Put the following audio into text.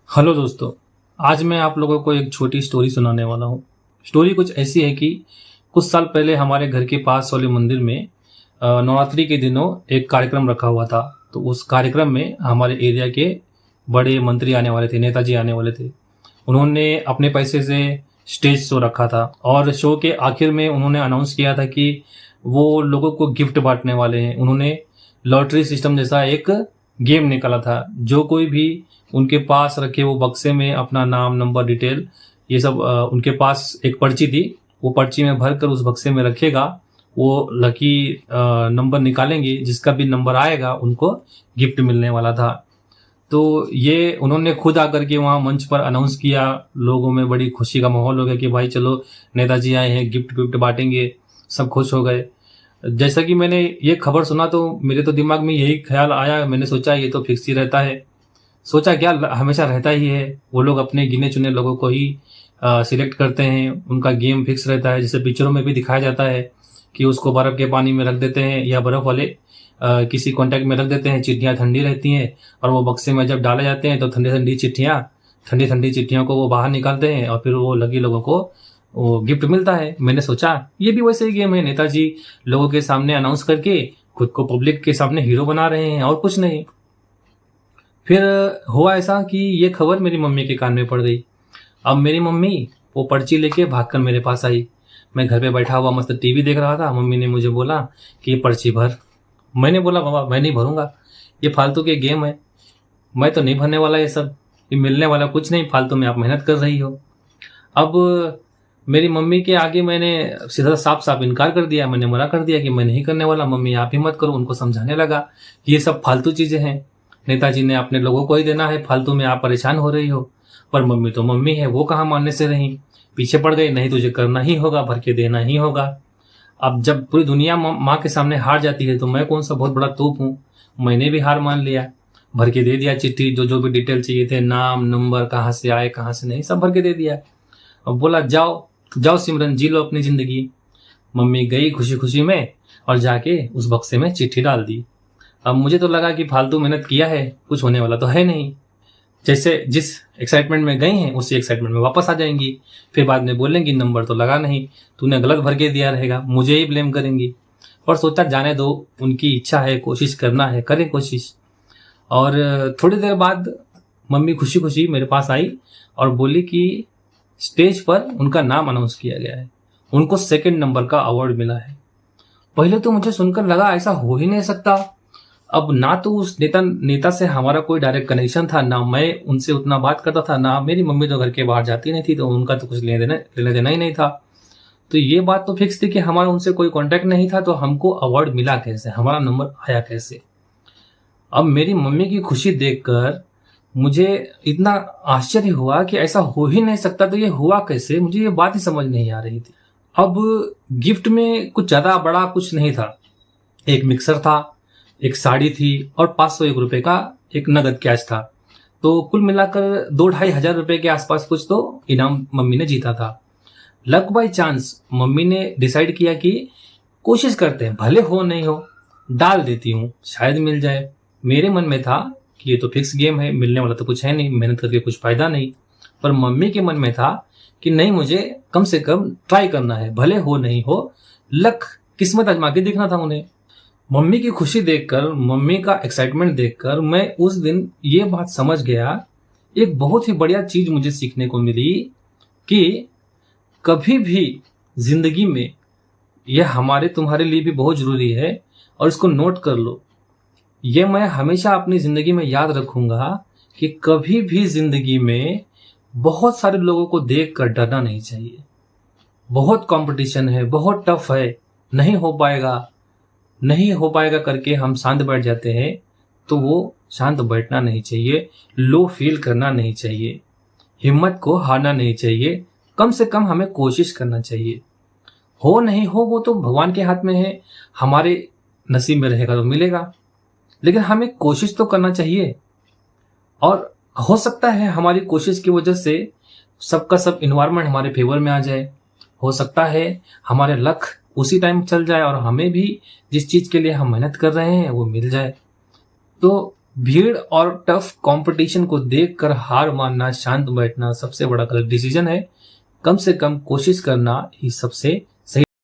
Hello दोस्तों। आज मैं आप लोगों को एक छोटी स्टोरी सुनाने वाला हूँ। स्टोरी कुछ ऐसी है कि कुछ साल पहले हमारे घर के पास वाले मंदिर में नवरात्रि के दिनों एक कार्यक्रम रखा हुआ था। तो उस कार्यक्रम में हमारे एरिया के बड़े मंत्री आने वाले थे, नेताजी आने वाले थे। उन्होंने अपने पैसे से स्टेज शो रखा था और शो के आखिर में उन्होंने अनाउंस किया था कि वो लोगों को गिफ्ट बांटने वाले हैं। उन्होंने लॉटरी सिस्टम जैसा एक गेम निकाला था। जो कोई भी उनके पास रखे वो बक्से में अपना नाम, नंबर, डिटेल ये सब उनके पास एक पर्ची थी। वो पर्ची में भरकर उस बक्से में रखेगा। वो लकी नंबर निकालेंगे, जिसका भी नंबर आएगा उनको गिफ्ट मिलने वाला था। तो ये उन्होंने खुद आकर के वहाँ मंच पर अनाउंस किया। लोगों में बड़ी खुशी का माहौल हो गया कि भाई चलो नेताजी आए हैं, गिफ्ट विफ्ट बांटेंगे। सब खुश हो गए। जैसा कि मैंने ये खबर सुना तो मेरे तो दिमाग में यही ख्याल आया। मैंने सोचा ये तो फिक्स ही रहता है। सोचा क्या, हमेशा रहता ही है। वो लोग अपने गिने चुने लोगों को ही सिलेक्ट करते हैं। उनका गेम फिक्स रहता है। जैसे पिक्चरों में भी दिखाया जाता है कि उसको बर्फ के पानी में रख देते हैं या बर्फ वाले किसी कॉन्टेक्ट में रख देते हैं। चिट्ठियाँ ठंडी रहती हैं और वो बक्से में जब डाले जाते हैं तो ठंडी ठंडी चिट्ठियों को वो बाहर निकालते हैं और फिर वो लगी लोगों को वो गिफ्ट मिलता है। मैंने सोचा ये भी वैसे ही गेम है। नेताजी लोगों के सामने अनाउंस करके खुद को पब्लिक के सामने हीरो बना रहे हैं और कुछ नहीं। फिर हुआ ऐसा कि ये खबर मेरी मम्मी के कान में पड़ गई। अब मेरी मम्मी वो पर्ची लेके भागकर मेरे पास आई। मैं घर पे बैठा हुआ मस्त टीवी देख रहा था। मम्मी ने मुझे बोला कि ये पर्ची भर। मैंने बोला बाबा मैं नहीं भरूंगा, ये फालतू के गेम है, मैं तो नहीं भरने वाला ये सब। ये मिलने वाला कुछ नहीं, फालतू में आप मेहनत कर रही हो। अब मेरी मम्मी के आगे मैंने सीधा साफ साफ इनकार कर दिया। मैंने मना कर दिया कि मैं नहीं करने वाला। मम्मी आप ही मत करो। उनको समझाने लगा कि ये सब फालतू चीजें हैं, नेताजी ने अपने लोगों को ही देना है, फालतू में आप परेशान हो रही हो। पर मम्मी तो मम्मी है, वो कहाँ मानने से रही, पीछे पड़ गई। नहीं तुझे करना ही होगा, भर के देना ही होगा। अब जब पूरी दुनिया माँ के सामने हार जाती है तो मैं कौन सा बहुत बड़ा तोप हूँ। मैंने भी हार मान लिया, भर के दे दिया चिट्ठी। जो जो भी डिटेल चाहिए थे, नाम, नंबर, कहाँ से आए कहाँ से नहीं, सब भर के दे दिया। अब बोला जाओ जाओ सिमरन, जी लो अपनी जिंदगी। मम्मी गई खुशी खुशी में और जाके उस बक्से में चिट्ठी डाल दी। अब मुझे तो लगा कि फालतू मेहनत किया है, कुछ होने वाला तो है नहीं। जैसे जिस एक्साइटमेंट में गई हैं उसी एक्साइटमेंट में वापस आ जाएंगी। फिर बाद में बोलेंगी नंबर तो लगा नहीं, तूने गलत भर के दिया रहेगा, मुझे ही ब्लेम करेंगी। पर सोचा जाने दो, उनकी इच्छा है, कोशिश करना है, करें कोशिश। और थोड़ी देर बाद मम्मी खुशी खुशी मेरे पास आई और बोली कि स्टेज पर उनका नाम अनाउंस किया गया है, उनको सेकंड नंबर का अवार्ड मिला है। पहले तो मुझे सुनकर लगा ऐसा हो ही नहीं सकता। अब ना तो उस नेता से हमारा कोई डायरेक्ट कनेक्शन था, ना मैं उनसे उतना बात करता था, ना मेरी मम्मी तो घर के बाहर जाती नहीं थी, तो उनका तो कुछ लेने देना ही नहीं था। तो ये बात तो फिक्स थी कि हमारा उनसे कोई कांटेक्ट नहीं था। तो हमको अवार्ड मिला कैसे, हमारा नंबर आया कैसे। अब मेरी मम्मी की खुशी देखकर मुझे इतना आश्चर्य हुआ कि ऐसा हो ही नहीं सकता। तो ये हुआ कैसे, मुझे ये बात ही समझ नहीं आ रही थी। अब गिफ्ट में कुछ ज्यादा बड़ा कुछ नहीं था। एक मिक्सर था, एक साड़ी थी और 501 रुपए का एक नगद कैश था। तो कुल मिलाकर 2-2.5 हजार रुपए के आसपास कुछ तो इनाम मम्मी ने जीता था। लक बाय चांस मम्मी ने डिसाइड किया कि कोशिश करते हैं, भले हो नहीं हो, डाल देती हूँ, शायद मिल जाए। मेरे मन में था कि ये तो फिक्स गेम है, मिलने वाला तो कुछ है नहीं, मेहनत करके कुछ फायदा नहीं। पर मम्मी के मन में था कि नहीं, मुझे कम से कम ट्राई करना है, भले हो नहीं हो, लक, किस्मत आजमा के देखना था उन्हें। मम्मी की खुशी देखकर, मम्मी का एक्साइटमेंट देखकर मैं उस दिन ये बात समझ गया। एक बहुत ही बढ़िया चीज मुझे सीखने को मिली कि कभी भी जिंदगी में, यह हमारे तुम्हारे लिए भी बहुत जरूरी है और इसको नोट कर लो। ये मैं हमेशा अपनी जिंदगी में याद रखूंगा कि कभी भी जिंदगी में बहुत सारे लोगों को देख कर डरना नहीं चाहिए। बहुत कंपटीशन है, बहुत टफ है, नहीं हो पाएगा, नहीं हो पाएगा करके हम शांत बैठ जाते हैं। तो वो शांत बैठना नहीं चाहिए, लो फील करना नहीं चाहिए, हिम्मत को हारना नहीं चाहिए। कम से कम हमें कोशिश करना चाहिए। हो नहीं हो वो तो भगवान के हाथ में है, हमारे नसीब में रहेगा तो मिलेगा, लेकिन हमें कोशिश तो करना चाहिए। और हो सकता है हमारी कोशिश की वजह से सबका सब इन्वायरमेंट हमारे फेवर में आ जाए। हो सकता है हमारे लक उसी टाइम चल जाए और हमें भी जिस चीज के लिए हम मेहनत कर रहे हैं वो मिल जाए। तो भीड़ और टफ कंपटीशन को देखकर हार मानना, शांत बैठना सबसे बड़ा गलत डिसीजन है। कम से कम कोशिश करना ही सबसे